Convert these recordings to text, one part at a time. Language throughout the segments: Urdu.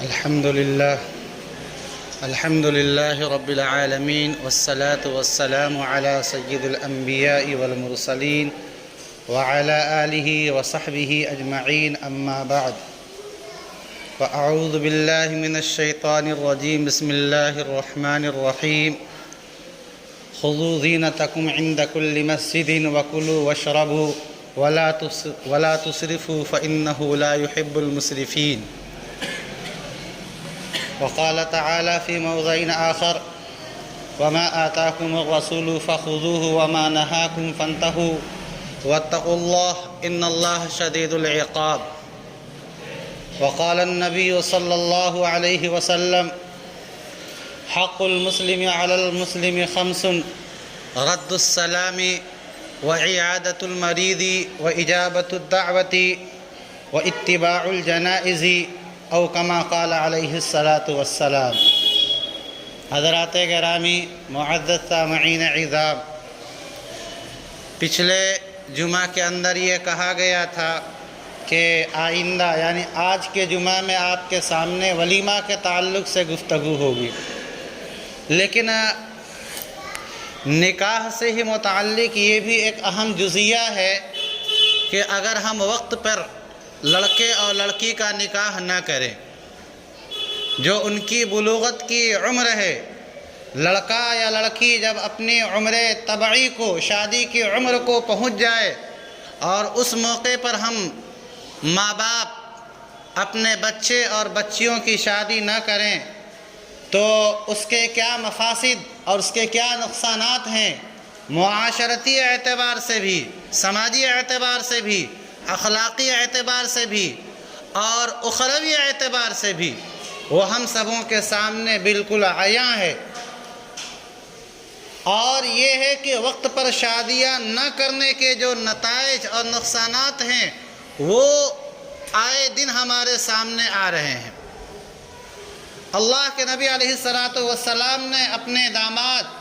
الحمد لله رب العالمين والصلاة والسلام على سيد الأنبياء والمرسلين وعلى آله وصحبه أجمعين أما بعد فأعوذ بالله من الشيطان الرجيم بسم الله الرحمن الرحيم خذوا زينتكم عند كل مسجد وكلوا واشربوا ولا تسرفوا فإنه لا يحب المسرفين وقال تعالى في موضع آخر وما آتاكم الرسول فخذوه وما نهاكم فانتهوا واتقوا الله إن الله شديد العقاب وقال النبي صلى الله عليه وسلم حق المسلم على المسلم خمس رد السلام وعيادة المريض وإجابة الدعوة واتباع الجنائز او کما قال علیہ الصلاۃ والسلام۔ حضرات گرامی معزز سامعین عظام، پچھلے جمعہ کے اندر یہ کہا گیا تھا کہ آئندہ یعنی آج کے جمعہ میں آپ کے سامنے ولیمہ کے تعلق سے گفتگو ہوگی، لیکن نکاح سے ہی متعلق یہ بھی ایک اہم جزیہ ہے کہ اگر ہم وقت پر لڑکے اور لڑکی کا نکاح نہ کریں، جو ان کی بلوغت کی عمر ہے، لڑکا یا لڑکی جب اپنی عمر طبعی کو شادی کی عمر کو پہنچ جائے اور اس موقع پر ہم ماں باپ اپنے بچے اور بچیوں کی شادی نہ کریں تو اس کے کیا مفاسد اور اس کے کیا نقصانات ہیں، معاشرتی اعتبار سے بھی، سماجی اعتبار سے بھی، اخلاقی اعتبار سے بھی اور اخروی اعتبار سے بھی، وہ ہم سبوں کے سامنے بالکل عیاں ہے۔ اور یہ ہے کہ وقت پر شادیاں نہ کرنے کے جو نتائج اور نقصانات ہیں وہ آئے دن ہمارے سامنے آ رہے ہیں۔ اللہ کے نبی علیہ السلام نے اپنے داماد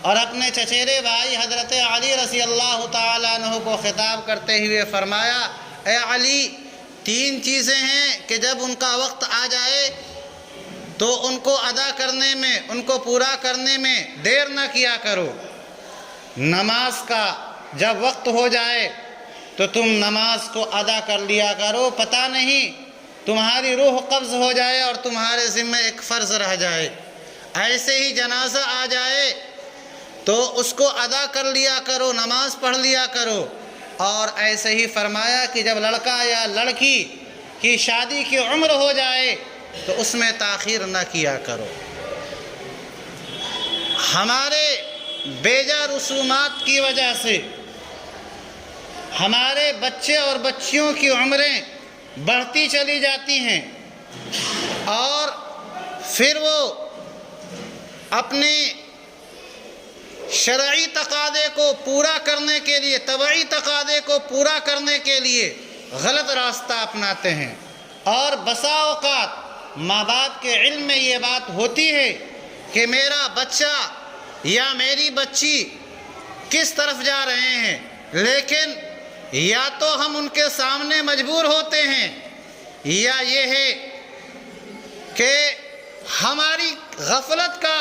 اور اپنے چچیرے بھائی حضرت علی رضی اللہ تعالیٰ عنہ کو خطاب کرتے ہوئے فرمایا، اے علی، تین چیزیں ہیں کہ جب ان کا وقت آ جائے تو ان کو ادا کرنے میں، ان کو پورا کرنے میں دیر نہ کیا کرو۔ نماز کا جب وقت ہو جائے تو تم نماز کو ادا کر لیا کرو، پتہ نہیں تمہاری روح قبض ہو جائے اور تمہارے ذمہ ایک فرض رہ جائے۔ ایسے ہی جنازہ آ جائے تو اس کو ادا کر لیا کرو، نماز پڑھ لیا کرو۔ اور ایسے ہی فرمایا کہ جب لڑکا یا لڑکی کی شادی کی عمر ہو جائے تو اس میں تاخیر نہ کیا کرو۔ ہمارے بیجا رسومات کی وجہ سے ہمارے بچے اور بچیوں کی عمریں بڑھتی چلی جاتی ہیں اور پھر وہ اپنے شرعی تقاضے کو پورا کرنے کے لیے، طبعی تقاضے کو پورا کرنے کے لیے غلط راستہ اپناتے ہیں۔ اور بسا اوقات ماں باپ کے علم میں یہ بات ہوتی ہے کہ میرا بچہ یا میری بچی کس طرف جا رہے ہیں، لیکن یا تو ہم ان کے سامنے مجبور ہوتے ہیں یا یہ ہے کہ ہماری غفلت کا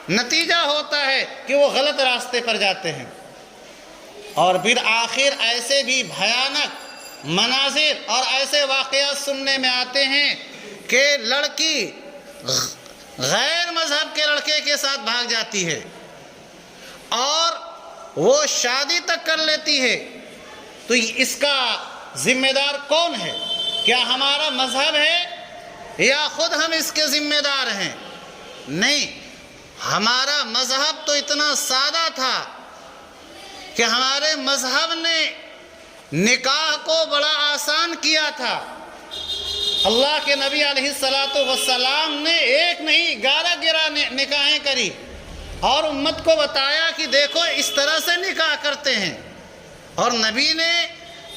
نتیجہ ہوتا ہے کہ وہ غلط راستے پر جاتے ہیں۔ اور پھر آخر ایسے بھی بھیانک مناظر اور ایسے واقعات سننے میں آتے ہیں کہ لڑکی غیر مذہب کے لڑکے کے ساتھ بھاگ جاتی ہے اور وہ شادی تک کر لیتی ہے۔ تو اس کا ذمہ دار کون ہے؟ کیا ہمارا مذہب ہے یا خود ہم اس کے ذمہ دار ہیں؟ نہیں، ہمارا مذہب تو اتنا سادہ تھا کہ ہمارے مذہب نے نکاح کو بڑا آسان کیا تھا۔ اللہ کے نبی علیہ السلام نے ایک نہیں 11 نکاحیں کری اور امت کو بتایا کہ دیکھو اس طرح سے نکاح کرتے ہیں، اور نبی نے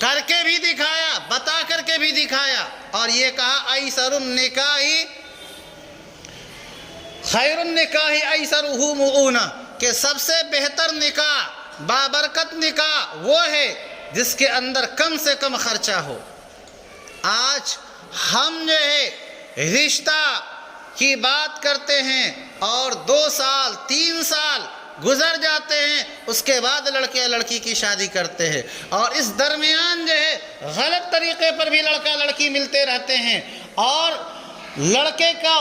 کر کے بھی دکھایا، بتا کر کے بھی دکھایا، اور یہ کہا ایسر النکاح خیر النکاح ایسرہ مؤونہ، کہ سب سے بہتر نکاح، بابرکت نکاح وہ ہے جس کے اندر کم سے کم خرچہ ہو۔ آج ہم جو ہے رشتہ کی بات کرتے ہیں اور 2 سال 3 سال گزر جاتے ہیں، اس کے بعد لڑکے یا لڑکی کی شادی کرتے ہیں، اور اس درمیان جو ہے غلط طریقے پر بھی لڑکا لڑکی ملتے رہتے ہیں، اور لڑکے کا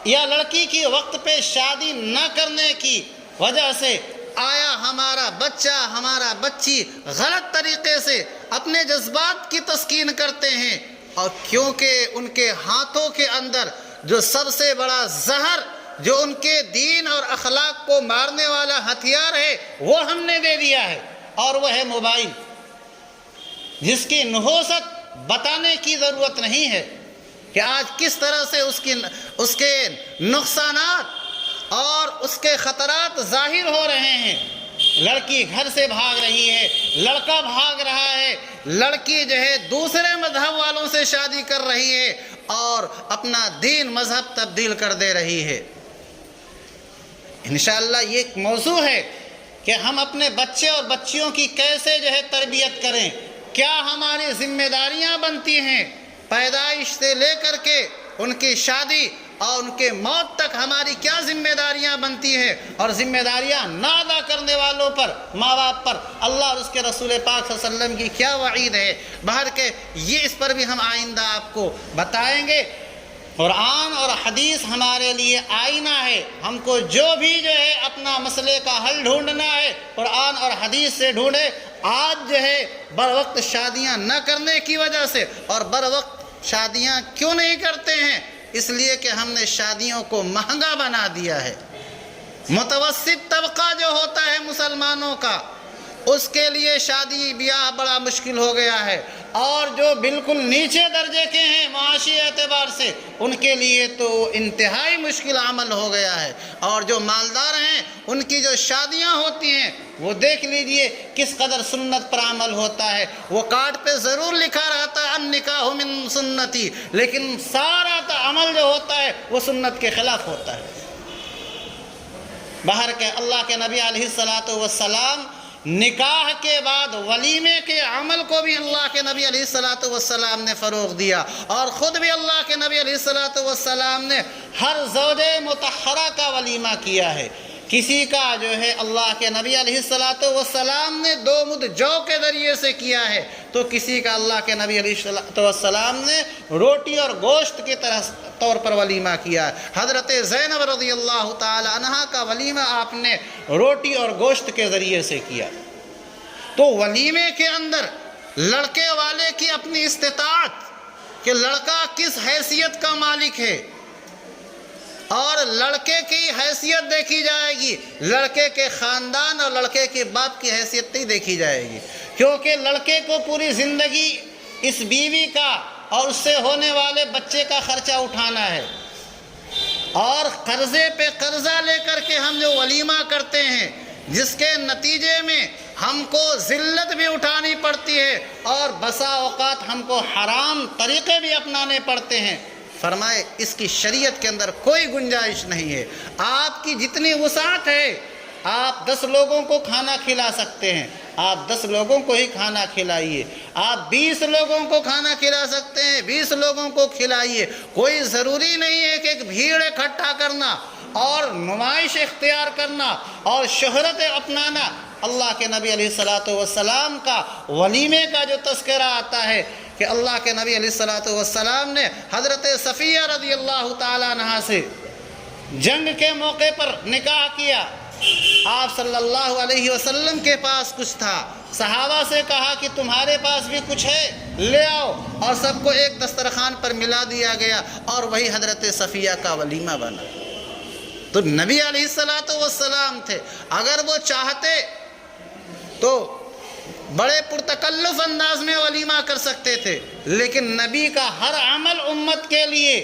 یا لڑکی کی وقت پہ شادی نہ کرنے کی وجہ سے آیا ہمارا بچہ ہمارا بچی غلط طریقے سے اپنے جذبات کی تسکین کرتے ہیں، اور کیونکہ ان کے ہاتھوں کے اندر جو سب سے بڑا زہر جو ان کے دین اور اخلاق کو مارنے والا ہتھیار ہے وہ ہم نے دے دیا ہے، اور وہ ہے موبائل، جس کی نحوست بتانے کی ضرورت نہیں ہے کہ آج کس طرح سے اس کے نقصانات اور اس کے خطرات ظاہر ہو رہے ہیں۔ لڑکی گھر سے بھاگ رہی ہے، لڑکا بھاگ رہا ہے، لڑکی جو ہے دوسرے مذہب والوں سے شادی کر رہی ہے اور اپنا دین مذہب تبدیل کر دے رہی ہے۔ انشاءاللہ یہ ایک موضوع ہے کہ ہم اپنے بچے اور بچیوں کی کیسے جو ہے تربیت کریں، کیا ہماری ذمہ داریاں بنتی ہیں، پیدائش سے لے کر کے ان کی شادی اور ان کے موت تک ہماری کیا ذمہ داریاں بنتی ہیں، اور ذمہ داریاں نہ ادا کرنے والوں پر، ماں باپ پر اللہ اور اس کے رسول پاک صلی اللہ علیہ وسلم کی کیا وعید ہے۔ بہر کے یہ اس پر بھی ہم آئندہ آپ کو بتائیں گے۔ قرآن اور حدیث ہمارے لیے آئینہ ہے، ہم کو جو بھی جو ہے اپنا مسئلے کا حل ڈھونڈنا ہے قرآن اور حدیث سے ڈھونڈے۔ آج جو ہے بروقت شادیاں نہ کرنے کی وجہ سے، اور بروقت شادیاں کیوں نہیں کرتے ہیں؟ اس لیے کہ ہم نے شادیوں کو مہنگا بنا دیا ہے۔ متوسط طبقہ جو ہوتا ہے مسلمانوں کا، اس کے لیے شادی بیاہ بڑا مشکل ہو گیا ہے، اور جو بالکل نیچے درجے کے ہیں معاشی اعتبار سے ان کے لیے تو انتہائی مشکل عمل ہو گیا ہے، اور جو مالدار ہیں ان کی جو شادیاں ہوتی ہیں وہ دیکھ لیجئے کس قدر سنت پر عمل ہوتا ہے۔ وہ کارڈ پہ ضرور لکھا رہتا ہے النکاح من سنتی، لیکن سارا عمل جو ہوتا ہے وہ سنت کے خلاف ہوتا ہے۔ باہر کے اللہ کے نبی علیہ السلام نکاح کے بعد ولیمے کے عمل کو بھی اللہ کے نبی علیہ السلام نے فروغ دیا، اور خود بھی اللہ کے نبی علیہ السلام نے ہر زوج مطہرہ کا ولیمہ کیا ہے۔ کسی کا جو ہے اللہ کے نبی علیہ السلام نے 2 مد جو کے ذریعے سے کیا ہے، تو کسی کا اللہ کے نبی علیہ السلام نے روٹی اور گوشت کے طور پر ولیمہ کیا ہے۔ حضرت زینب رضی اللہ تعالی عنہا کا ولیمہ آپ نے روٹی اور گوشت کے ذریعے سے کیا۔ تو ولیمے کے اندر لڑکے والے کی اپنی استطاعت کہ لڑکا کس حیثیت کا مالک ہے، اور لڑکے کی حیثیت دیکھی جائے گی، لڑکے کے خاندان اور لڑکے کے باپ کی حیثیت نہیں دیکھی جائے گی، کیونکہ لڑکے کو پوری زندگی اس بیوی کا اور اس سے ہونے والے بچے کا خرچہ اٹھانا ہے، اور قرضے پہ قرضہ لے کر کے ہم جو ولیمہ کرتے ہیں جس کے نتیجے میں ہم کو ذلت بھی اٹھانی پڑتی ہے، اور بسا اوقات ہم کو حرام طریقے بھی اپنانے پڑتے ہیں۔ فرمائے اس کی شریعت کے اندر کوئی گنجائش نہیں ہے۔ آپ کی جتنی وسعت ہے، آپ 10 لوگوں کو کھانا کھلا سکتے ہیں، آپ 10 لوگوں کو ہی کھانا کھلائیے۔ آپ 20 لوگوں کو کھانا کھلا سکتے ہیں، 20 لوگوں کو کھلائیے۔ کوئی ضروری نہیں ہے کہ ایک بھیڑ اکٹھا کرنا اور نمائش اختیار کرنا اور شہرت اپنانا۔ اللہ کے نبی علیہ السلام کا ولیمے کا جو تذکرہ آتا ہے کہ اللہ کے نبی علیہ السلام نے حضرت صفیہ رضی اللہ تعالیٰ عنہا سے جنگ کے موقع پر نکاح کیا۔ آپ صلی اللہ علیہ وسلم کے پاس کچھ تھا، صحابہ سے کہا کہ تمہارے پاس بھی کچھ ہے لے آؤ، اور سب کو ایک دسترخوان پر ملا دیا گیا، اور وہی حضرت صفیہ کا ولیمہ بنا۔ تو نبی علیہ السلام تھے، اگر وہ چاہتے تو بڑے پرتکلف انداز میں ولیمہ کر سکتے تھے، لیکن نبی کا ہر عمل امت کے لیے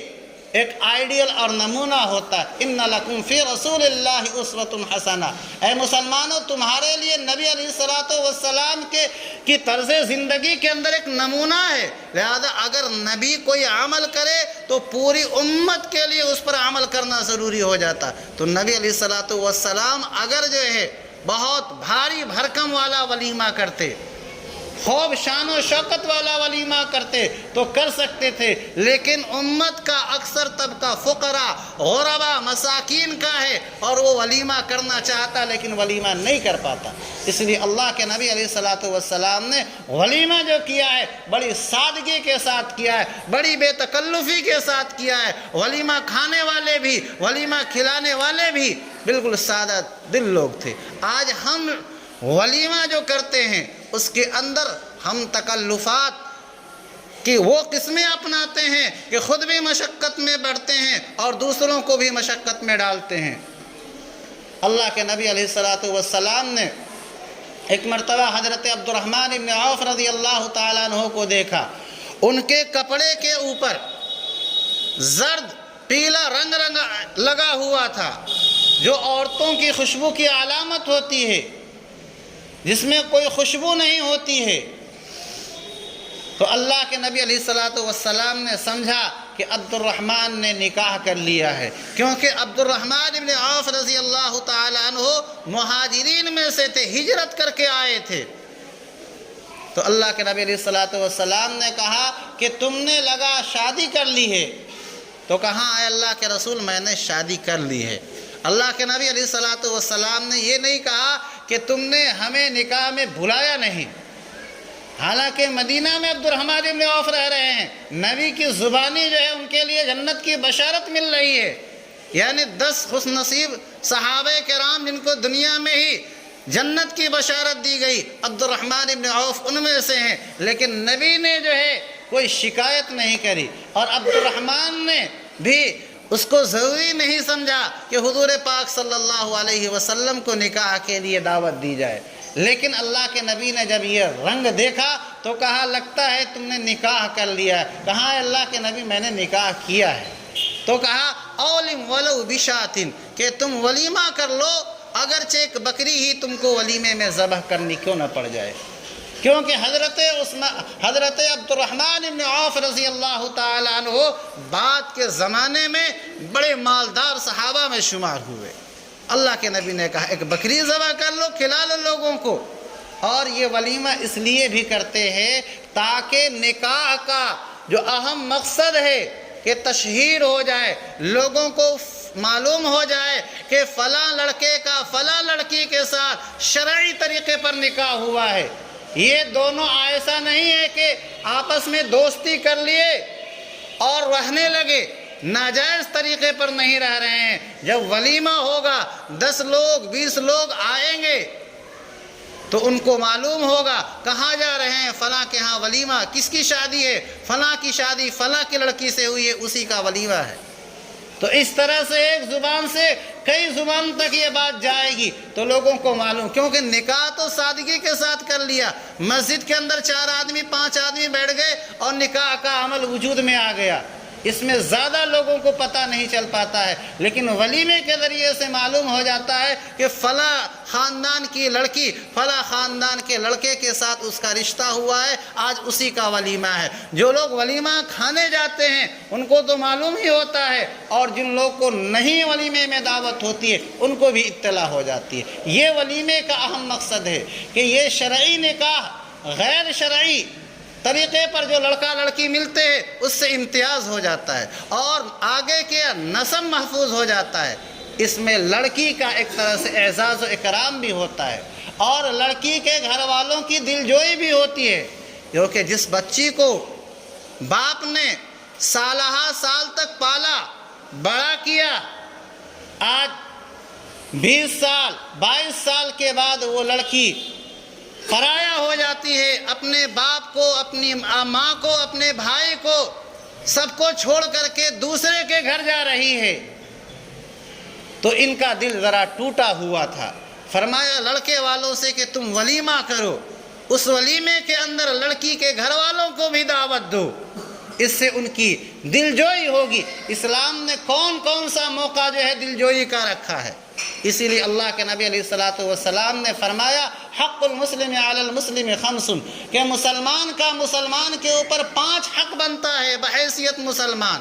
ایک آئیڈیل اور نمونہ ہوتا ہے۔ ان لکم فی رسول اللہ اسوۃ حسنہ، اے مسلمانوں تمہارے لیے نبی علیہ السلام کی طرز زندگی کے اندر ایک نمونہ ہے، لہذا اگر نبی کوئی عمل کرے تو پوری امت کے لیے اس پر عمل کرنا ضروری ہو جاتا۔ تو نبی علیہ السلام اگر جو ہے بہت بھاری بھرکم والا ولیمہ کرتے خوب شان و شوکت والا ولیمہ کرتے تو کر سکتے تھے، لیکن امت کا اکثر طبقہ فقراء، غرباء، مساکین کا ہے اور وہ ولیمہ کرنا چاہتا لیکن ولیمہ نہیں کر پاتا۔ اس لیے اللہ کے نبی علیہ السلام نے ولیمہ جو کیا ہے بڑی سادگی کے ساتھ کیا ہے، بڑی بے تکلفی کے ساتھ کیا ہے۔ ولیمہ کھانے والے بھی، ولیمہ کھلانے والے بھی بالکل سادہ دل لوگ تھے۔ آج ہم ولیمہ جو کرتے ہیں اس کے اندر ہم تکلفات کی وہ قسمیں اپناتے ہیں کہ خود بھی مشقت میں بڑھتے ہیں اور دوسروں کو بھی مشقت میں ڈالتے ہیں۔ اللہ کے نبی علیہ السلام نے ایک مرتبہ حضرت عبد الرحمن ابن عوف رضی اللہ تعالیٰ عنہ کو دیکھا، ان کے کپڑے کے اوپر زرد پیلا رنگ لگا ہوا تھا، جو عورتوں کی خوشبو کی علامت ہوتی ہے، جس میں کوئی خوشبو نہیں ہوتی ہے۔ تو اللہ کے نبی علیہ السلام نے سمجھا کہ عبد الرحمن نے نکاح کر لیا ہے، کیونکہ عبد الرحمن ابن عوف رضی اللہ تعالیٰ عنہ مہاجرین میں سے تھے، ہجرت کر کے آئے تھے۔ تو اللہ کے نبی علیہ السلام نے کہا کہ تم نے لگا شادی کر لی ہے؟ تو کہا اے اللہ کے رسول میں نے شادی کر لی ہے۔ اللہ کے نبی علیہ السلام نے یہ نہیں کہا کہ تم نے ہمیں نکاح میں بلایا نہیں، حالانکہ مدینہ میں عبد الرحمن ابن عوف رہ رہے ہیں، نبی کی زبانی جو ہے ان کے لیے جنت کی بشارت مل رہی ہے، یعنی 10 خوش نصیب صحابہ کرام جن کو دنیا میں ہی جنت کی بشارت دی گئی، عبد الرحمن ابن عوف ان میں سے ہیں، لیکن نبی نے جو ہے کوئی شکایت نہیں کری، اور عبد الرحمن نے بھی اس کو ضروری نہیں سمجھا کہ حضور پاک صلی اللہ علیہ وسلم کو نکاح کے لیے دعوت دی جائے۔ لیکن اللہ کے نبی نے جب یہ رنگ دیکھا تو کہا لگتا ہے تم نے نکاح کر لیا ہے۔ کہا ہے اللہ کے نبی میں نے نکاح کیا ہے۔ تو کہا اولم ولو بشاتن، کہ تم ولیمہ کر لو، اگرچہ ایک بکری ہی تم کو ولیمے میں ذبح کرنی کیوں نہ پڑ جائے، کیونکہ حضرت عبد الرحمن ابن عوف رضی اللہ تعالیٰ عنہ بعد کے زمانے میں بڑے مالدار صحابہ میں شمار ہوئے۔ اللہ کے نبی نے کہا ایک بکری ذبح کر لو، کھلا لو لوگوں کو۔ اور یہ ولیمہ اس لیے بھی کرتے ہیں تاکہ نکاح کا جو اہم مقصد ہے کہ تشہیر ہو جائے، لوگوں کو معلوم ہو جائے کہ فلاں لڑکے کا فلاں لڑکی کے ساتھ شرعی طریقے پر نکاح ہوا ہے۔ یہ دونوں ایسا نہیں ہے کہ آپس میں دوستی کر لیے اور رہنے لگے، ناجائز طریقے پر نہیں رہ رہے ہیں۔ جب ولیمہ ہوگا 10 لوگ 20 لوگ آئیں گے تو ان کو معلوم ہوگا کہاں جا رہے ہیں، فلاں کے ہاں ولیمہ، کس کی شادی ہے، فلاں کی شادی فلاں کی لڑکی سے ہوئی ہے، اسی کا ولیمہ ہے۔ تو اس طرح سے ایک زبان سے کئی زبان تک یہ بات جائے گی تو لوگوں کو معلوم، کیونکہ نکاح تو سادگی کے ساتھ کر لیا، مسجد کے اندر 4 آدمی 5 آدمی بیٹھ گئے اور نکاح کا عمل وجود میں آ گیا، اس میں زیادہ لوگوں کو پتہ نہیں چل پاتا ہے۔ لیکن ولیمے کے ذریعے سے معلوم ہو جاتا ہے کہ فلاں خاندان کی لڑکی فلاں خاندان کے لڑکے کے ساتھ اس کا رشتہ ہوا ہے، آج اسی کا ولیمہ ہے۔ جو لوگ ولیمہ کھانے جاتے ہیں ان کو تو معلوم ہی ہوتا ہے، اور جن لوگ کو نہیں ولیمے میں دعوت ہوتی ہے ان کو بھی اطلاع ہو جاتی ہے۔ یہ ولیمے کا اہم مقصد ہے کہ یہ شرعی نکاح غیر شرعی طریقے پر جو لڑکا لڑکی ملتے ہیں اس سے امتیاز ہو جاتا ہے اور آگے کے نسب محفوظ ہو جاتا ہے۔ اس میں لڑکی کا ایک طرح سے اعزاز و اکرام بھی ہوتا ہے اور لڑکی کے گھر والوں کی دلجوئی بھی ہوتی ہے، کیونکہ جس بچی کو باپ نے سالہ سال تک پالا بڑا کیا، آج 20 سال 22 سال کے بعد وہ لڑکی پرایا ہو جاتی ہے، اپنے باپ کو، اپنی ماں کو، اپنے بھائی کو، سب کو چھوڑ کر کے دوسرے کے گھر جا رہی ہے، تو ان کا دل ذرا ٹوٹا ہوا تھا۔ فرمایا لڑکے والوں سے کہ تم ولیمہ کرو، اس ولیمے کے اندر لڑکی کے گھر والوں کو بھی دعوت دو، اس سے ان کی دلجوئی ہوگی۔ اسلام نے کون کون سا موقع جو ہے دلجوئی کا رکھا ہے، اسی لیے اللہ کے نبی علیہ السلام نے فرمایا حق المسلم علی المسلم 5، کہ مسلمان کا مسلمان کے اوپر 5 حق بنتا ہے بحیثیت مسلمان۔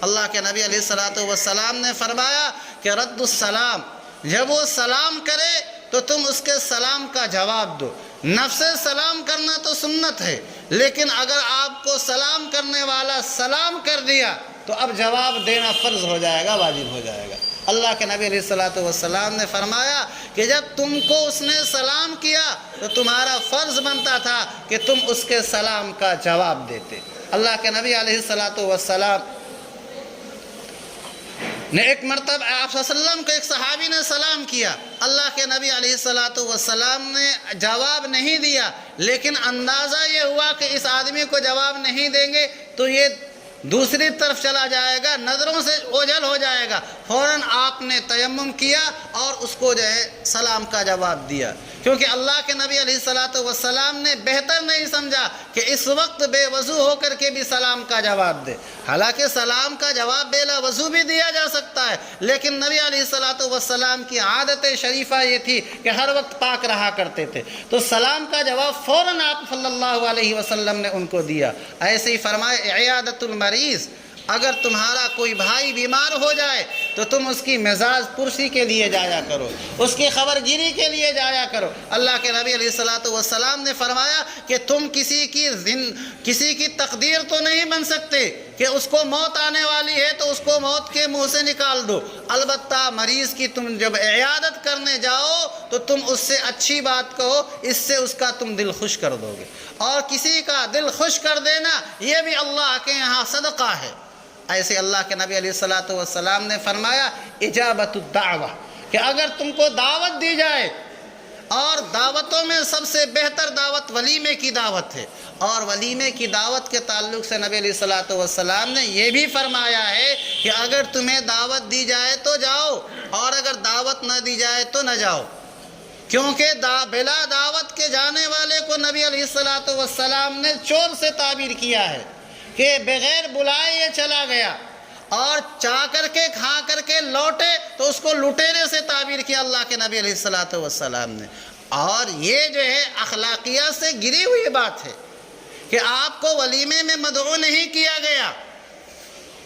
اللہ کے نبی علیہ السلام نے فرمایا کہ رد السلام، جب وہ سلام کرے تو تم اس کے سلام کا جواب دو، نفس سے سلام کرنا تو سنت ہے، لیکن اگر آپ کو سلام کرنے والا سلام کر دیا تو اب جواب دینا فرض ہو جائے گا، واجب ہو جائے گا۔ اللہ کے نبی علیہ السلام نے فرمایا کہ جب تم کو اس نے سلام کیا تو تمہارا فرض بنتا تھا کہ تم اس کے سلام کا جواب دیتے۔ اللہ کے نبی علیہ السلام نے ایک مرتبہ آپ صلی اللہ علیہ وسلم کو ایک صحابی نے سلام کیا، اللہ کے نبی علیہ السلام نے جواب نہیں دیا، لیکن اندازہ یہ ہوا کہ اس آدمی کو جواب نہیں دیں گے تو یہ دوسری طرف چلا جائے گا، نظروں سے اوجھل ہو جائے گا۔ فوراً آپ نے تیمم کیا اور اس کو جو ہے سلام کا جواب دیا، کیونکہ اللہ کے نبی علیہ السلام نے بہتر نہیں سمجھا کہ اس وقت بے وضو ہو کر کے بھی سلام کا جواب دے۔ حالانکہ سلام کا جواب بلا وضو بھی دیا جا سکتا ہے، لیکن نبی علیہ السلام کی عادت شریفہ یہ تھی کہ ہر وقت پاک رہا کرتے تھے، تو سلام کا جواب فوراً آپ صلی اللہ علیہ وسلم نے ان کو دیا۔ ایسے ہی فرمائے عیادت المریض، اگر تمہارا کوئی بھائی بیمار ہو جائے تو تم اس کی مزاج پرسی کے لیے جایا کرو، اس کی خبرگیری کے لیے جایا کرو۔ اللہ کے نبی علیہ السلام نے فرمایا کہ تم کسی کی تقدیر تو نہیں بن سکتے کہ اس کو موت آنے والی ہے تو اس کو موت کے منہ سے نکال دو، البتہ مریض کی تم جب عیادت کرنے جاؤ تو تم اس سے اچھی بات کہو، اس سے اس کا تم دل خوش کر دو گے، اور کسی کا دل خوش کر دینا یہ بھی اللہ کے یہاں صدقہ ہے۔ ایسے اللہ کے نبی علیہ السلام نے فرمایا اجابت الدعوہ، کہ اگر تم کو دعوت دی جائے، اور دعوتوں میں سب سے بہتر دعوت ولیمے کی دعوت ہے، اور ولیمے کی دعوت کے تعلق سے نبی علیہ السلام نے یہ بھی فرمایا ہے کہ اگر تمہیں دعوت دی جائے تو جاؤ، اور اگر دعوت نہ دی جائے تو نہ جاؤ، کیونکہ بلا دعوت کے جانے والے کو نبی علیہ السلام نے چور سے تعبیر کیا ہے کہ بغیر بلائے یہ چلا گیا، اور چاہ کر کے کھا کر کے لوٹے تو اس کو لٹیرے سے تعبیر کیا اللہ کے نبی علیہ السلام نے۔ اور یہ جو ہے اخلاقیات سے گری ہوئی بات ہے کہ آپ کو ولیمے میں مدعو نہیں کیا گیا،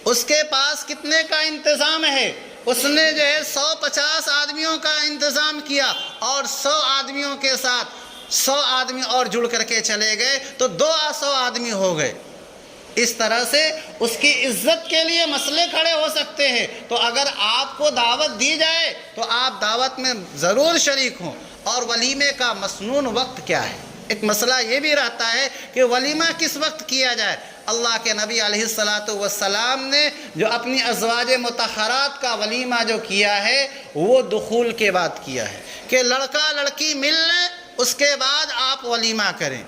اس کے پاس کتنے کا انتظام ہے، اس نے جو ہے 150 آدمیوں کا انتظام کیا، اور 100 آدمیوں کے ساتھ 100 آدمی اور جڑ کر کے چلے گئے تو 200 آدمی ہو گئے۔ اس طرح سے اس کی عزت کے لیے مسئلے کھڑے ہو سکتے ہیں، تو اگر آپ کو دعوت دی جائے تو آپ دعوت میں ضرور شریک ہوں۔ اور ولیمے کا مسنون وقت کیا ہے؟ ایک مسئلہ یہ بھی رہتا ہے کہ ولیمہ کس وقت کیا جائے۔ اللہ کے نبی علیہ السلام نے جو اپنی ازواج مطہرات کا ولیمہ جو کیا ہے وہ دخول کے بعد کیا ہے، کہ لڑکا لڑکی مل لیں اس کے بعد آپ ولیمہ کریں۔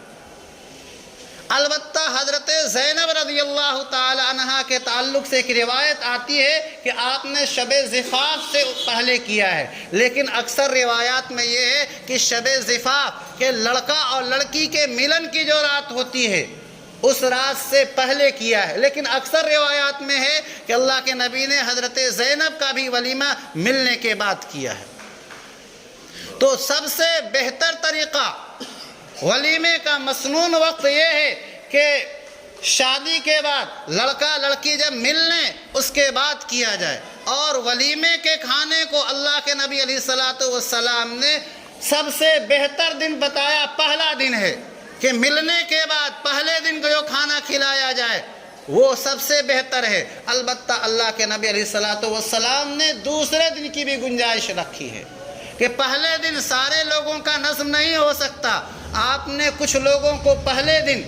البتہ حضرت زینب رضی اللہ تعالی عنہ کے تعلق سے ایک روایت آتی ہے کہ آپ نے شب زفاف سے پہلے کیا ہے، لیکن اکثر روایات میں یہ ہے کہ شب زفاف کہ لڑکا اور لڑکی کے ملن کی جو رات ہوتی ہے اس رات سے پہلے کیا ہے، لیکن اکثر روایات میں ہے کہ اللہ کے نبی نے حضرت زینب کا بھی ولیمہ ملنے کے بعد کیا ہے۔ تو سب سے بہتر طریقہ ولیمے کا مسنون وقت یہ ہے کہ شادی کے بعد لڑکا لڑکی جب مل لیں اس کے بعد کیا جائے، اور ولیمے کے کھانے کو اللہ کے نبی علیہ السلام نے سب سے بہتر دن بتایا پہلا دن ہے، کہ ملنے کے بعد پہلے دن کو جو کھانا کھلایا جائے وہ سب سے بہتر ہے۔ البتہ اللہ کے نبی علیہ السلام نے دوسرے دن کی بھی گنجائش رکھی ہے کہ پہلے دن سارے لوگوں کا نظم نہیں ہو سکتا، آپ نے کچھ لوگوں کو پہلے دن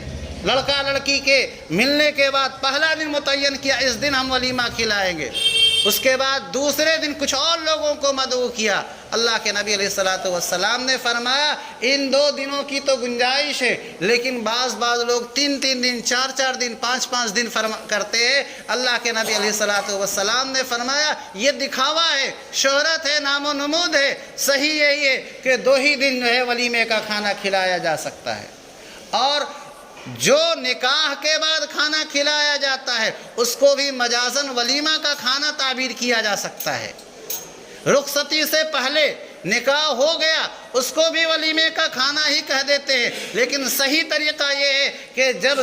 لڑکا لڑکی کے ملنے کے بعد پہلا دن متعین کیا، اس دن ہم ولیمہ کھلائیں گے، اس کے بعد دوسرے دن کچھ اور لوگوں کو مدعو کیا۔ اللہ کے نبی علیہ السلام نے فرمایا ان 2 دنوں کی تو گنجائش ہے، لیکن بعض لوگ 3 دن 4 دن 5 دن کرتے ہیں۔ اللہ کے نبی علیہ السلام نے فرمایا یہ دکھاوا ہے، شہرت ہے، نام و نمود ہے، صحیح یہی ہے کہ 2 ہی دن جو ہے ولیمے کا کھانا کھلایا جا سکتا ہے، اور جو نکاح کے بعد کھانا کھلایا جاتا ہے اس کو بھی مجازن ولیمہ کا کھانا تعبیر کیا جا سکتا ہے۔ رخصتی سے پہلے نکاح ہو گیا اس کو بھی ولیمے کا کھانا ہی کہہ دیتے ہیں، لیکن صحیح طریقہ یہ ہے کہ جب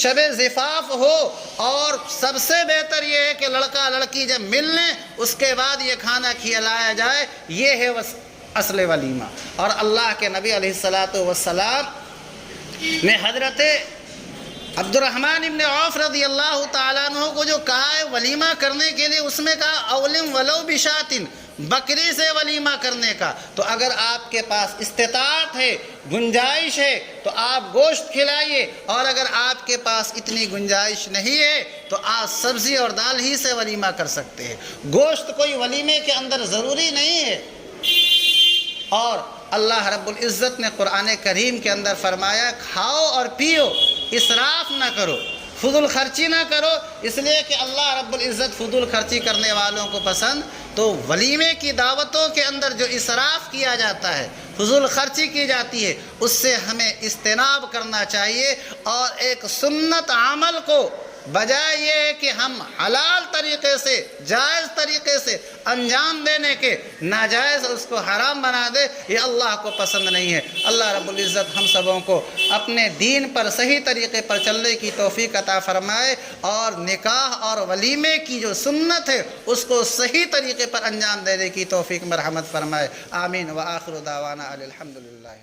شب زفاف ہو، اور سب سے بہتر یہ ہے کہ لڑکا لڑکی جب مل لیں اس کے بعد یہ کھانا کھلایا جائے، یہ ہے اصل ولیمہ۔ اور اللہ کے نبی علیہ الصلاۃ والسلام نے حضرت عبد الرحمن ابن عوف رضی اللہ تعالیٰ عنہ کو جو کہا ہے ولیمہ کرنے کے لیے، اس میں کہا اولم ولو بشاتن، بکری سے ولیمہ کرنے کا۔ تو اگر آپ کے پاس استطاعت ہے، گنجائش ہے، تو آپ گوشت کھلائیے، اور اگر آپ کے پاس اتنی گنجائش نہیں ہے تو آپ سبزی اور دال ہی سے ولیمہ کر سکتے ہیں۔ گوشت کوئی ولیمے کے اندر ضروری نہیں ہے۔ اور اللہ رب العزت نے قرآن کریم کے اندر فرمایا کھاؤ اور پیو، اسراف نہ کرو، فضول خرچی نہ کرو، اس لیے کہ اللہ رب العزت فضول خرچی کرنے والوں کو پسند۔ تو ولیمے کی دعوتوں کے اندر جو اسراف کیا جاتا ہے، فضول خرچی کی جاتی ہے، اس سے ہمیں اجتناب کرنا چاہیے، اور ایک سنت عمل کو بجائے یہ ہے کہ ہم حلال طریقے سے، جائز طریقے سے انجام دینے کے، ناجائز اس کو حرام بنا دے، یہ اللہ کو پسند نہیں ہے۔ اللہ رب العزت ہم سبوں کو اپنے دین پر صحیح طریقے پر چلنے کی توفیق عطا فرمائے، اور نکاح اور ولیمے کی جو سنت ہے اس کو صحیح طریقے پر انجام دینے کی توفیق مرحمت فرمائے۔ آمین۔ وآخر دعوانا الحمدللہ۔